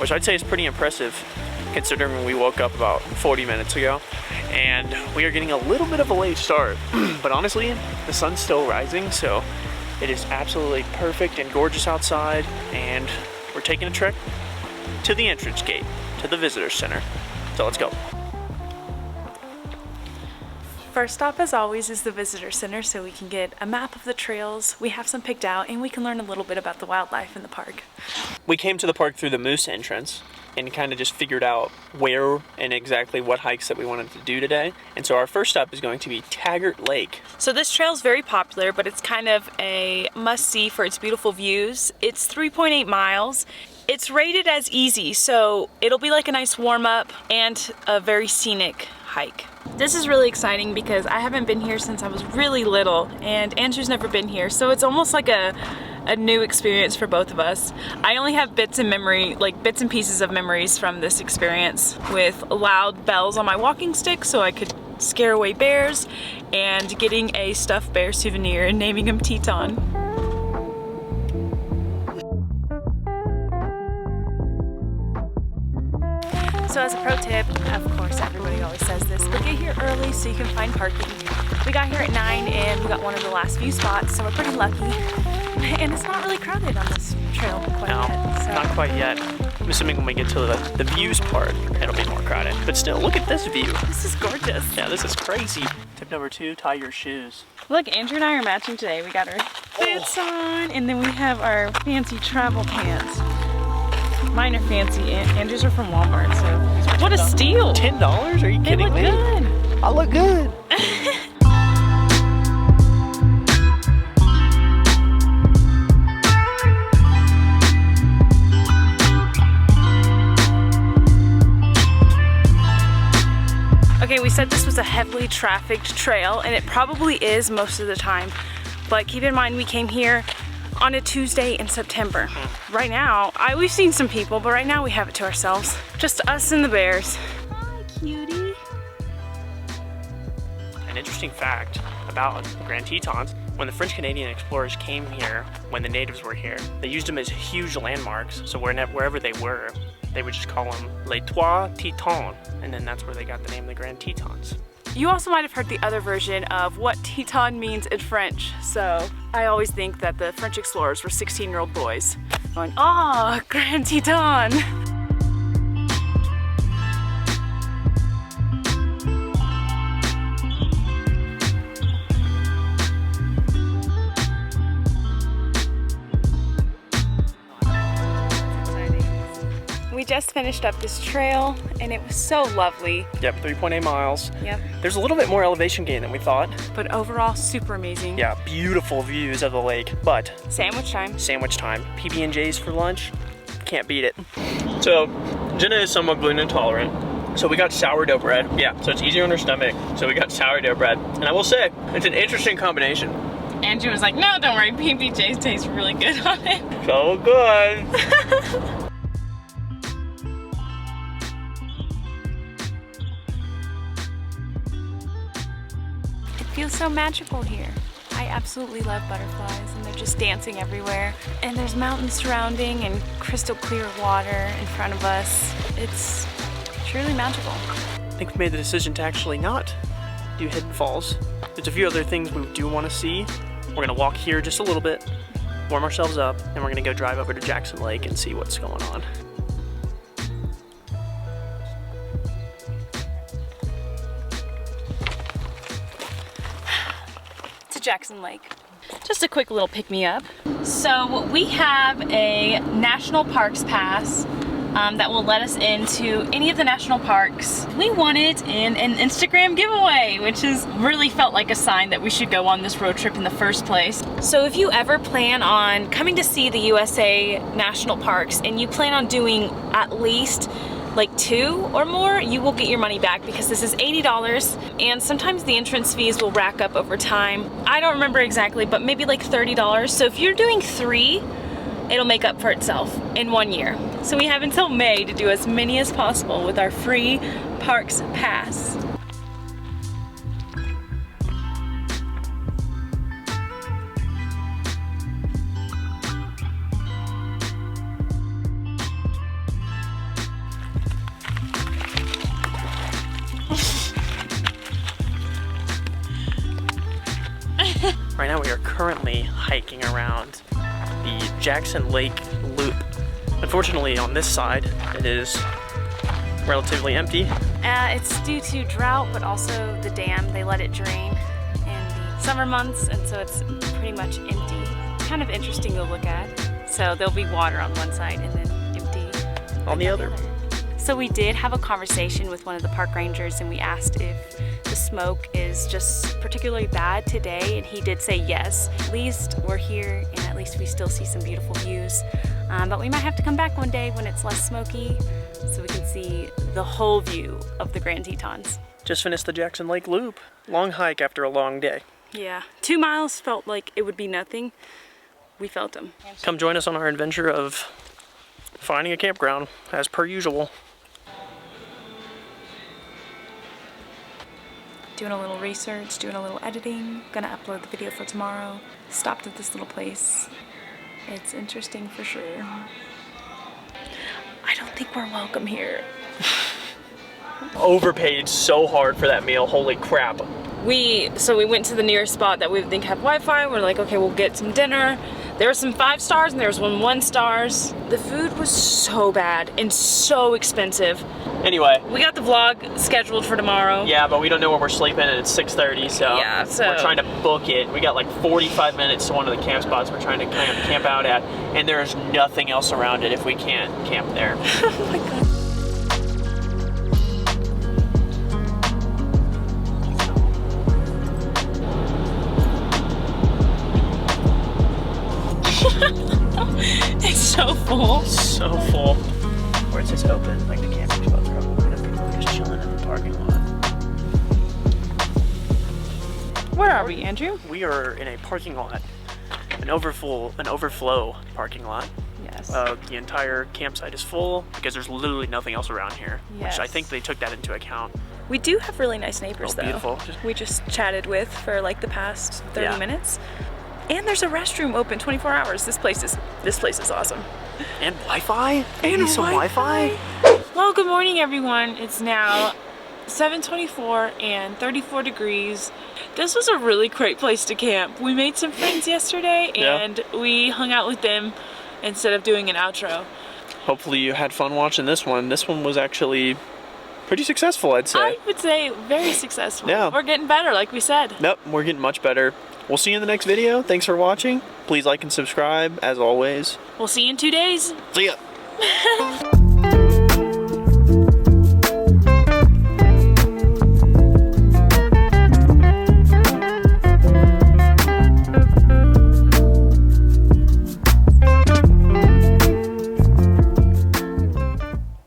which I'd say is pretty impressive considering we woke up about 40 minutes ago. And we are getting a little bit of a late start, but honestly, the sun's still rising, so it is absolutely perfect and gorgeous outside, and we're taking a trek to the entrance gate, to the visitor center. So let's go. First stop, as always, is the visitor center, so we can get a map of the trails. We have some picked out, and we can learn a little bit about the wildlife in the park. We came to the park through the moose entrance and kind of just figured out where and exactly what hikes that we wanted to do today. And so our first stop is going to be Taggart Lake. So this trail is very popular, but it's kind of a must-see for its beautiful views. It's 3.8 miles. It's rated as easy, so it'll be like a nice warm-up and a very scenic hike. This is really exciting because I haven't been here since I was really little, and Andrew's never been here, so it's almost like a new experience for both of us. I only have bits and pieces of memories from this experience, with loud bells on my walking stick so I could scare away bears, and getting a stuffed bear souvenir and naming him Teton. So as a pro tip, of course everybody always says this, but get here early so you can find parking. We got here at 9 and we got one of the last few spots, so we're pretty lucky. And it's not really crowded on this trail quite yet. So. Not quite yet. I'm assuming when we get to the views part, it'll be more crowded. But still, look at this view. This is gorgeous. Yeah, this is crazy. Tip number 2, tie your shoes. Look, Andrew and I are matching today. We got our boots on, and then we have our fancy travel pants. Mine are fancy, and Andrew's are from Walmart, so what a steal! $10? Are you kidding me? They look good. I look good. Okay, we said this was a heavily trafficked trail, and it probably is most of the time, but keep in mind we came here on a Tuesday in September. Right now, we've seen some people, but right now we have it to ourselves. Just us and the bears. Hi, cutie. An interesting fact about Grand Tetons, when the French Canadian explorers came here, when the natives were here, they used them as huge landmarks, so wherever they were, they would just call them Les Trois Tetons, and then that's where they got the name of the Grand Tetons. You also might have heard the other version of what Teton means in French. So I always think that the French explorers were 16-year-old boys going, "Ah, Grand Teton." We just finished up this trail and it was so lovely. Yep, 3.8 miles. Yep. There's a little bit more elevation gain than we thought. But overall, super amazing. Yeah, beautiful views of the lake, but Sandwich time. Sandwich time. PB&J's for lunch, can't beat it. So, Jenna is somewhat gluten intolerant. So we got sourdough bread. Yeah, so it's easier on her stomach. So we got sourdough bread. And I will say, it's an interesting combination. Andrew was like, no, don't worry, PB&J's tastes really good on it. So good. Feels so magical here. I absolutely love butterflies, and they're just dancing everywhere. And there's mountains surrounding and crystal clear water in front of us. It's truly magical. I think we made the decision to actually not do Hidden Falls. There's a few other things we do want to see. We're gonna walk here just a little bit, warm ourselves up, and we're gonna go drive over to Jackson Lake and see what's going on. Jackson Lake. Just a quick little pick-me-up. So we have a national parks pass that will let us into any of the national parks. We won it in an Instagram giveaway, which is really felt like a sign that we should go on this road trip in the first place. So if you ever plan on coming to see the USA national parks and you plan on doing at least like 2 or more, you will get your money back because this is $80 and sometimes the entrance fees will rack up over time. I don't remember exactly, but maybe like $30. So if you're doing 3, it'll make up for itself in 1 year. So we have until May to do as many as possible with our free Parks Pass. right now we are currently hiking around the Jackson Lake Loop. Unfortunately, on this side, it is relatively empty. It's due to drought, but also the dam. They let it drain in the summer months, and so it's pretty much empty. Kind of interesting to look at. So there'll be water on one side and then empty On the other. So we did have a conversation with one of the park rangers, and we asked if the smoke is just particularly bad today, and he did say yes. At least we're here, and at least we still see some beautiful views. But we might have to come back one day when it's less smoky, so we can see the whole view of the Grand Tetons. Just finished the Jackson Lake Loop. Long hike after a long day. Yeah, 2 miles felt like it would be nothing. We felt them. Come join us on our adventure of finding a campground, as per usual. Doing a little research, doing a little editing. Gonna upload the video for tomorrow. Stopped at this little place. It's interesting for sure. I don't think we're welcome here. Overpaid so hard for that meal, holy crap. So we went to the nearest spot that we would think had Wi-Fi. We're like, okay, we'll get some dinner. There were some 5 stars and there was 1 stars. The food was so bad and so expensive. Anyway. We got the vlog scheduled for tomorrow. Yeah, but we don't know where we're sleeping and it's 6:30, so, yeah, so we're trying to book it. We got like 45 minutes to one of the camp spots we're trying to camp out at, and there's nothing else around it if we can't camp there. Oh my God. It's so full. So full. Where it says open, like the camping spots are open, and people are just chilling in the parking lot. Where are we, Andrew? We are in a parking lot, an overflow parking lot. Yes. The entire campsite is full because there's literally nothing else around here, Yes. which I think they took that into account. We do have really nice neighbors, Oh, though. beautiful. We just chatted with for like the past 30 Yeah. minutes. And there's a restroom open 24 hours. This place is awesome. And Wi-Fi? Maybe some Wi-Fi? Well, good morning, everyone. It's now 7:24 and 34 degrees. This was a really great place to camp. We made some friends yesterday, and we hung out with them instead of doing an outro. Hopefully you had fun watching this one. This one was actually pretty successful, I'd say. I would say very successful. Yeah. We're getting better, like we said. Nope, we're getting much better. We'll see you in the next video. Thanks for watching. Please like and subscribe, as always. We'll see you in 2 days. See ya.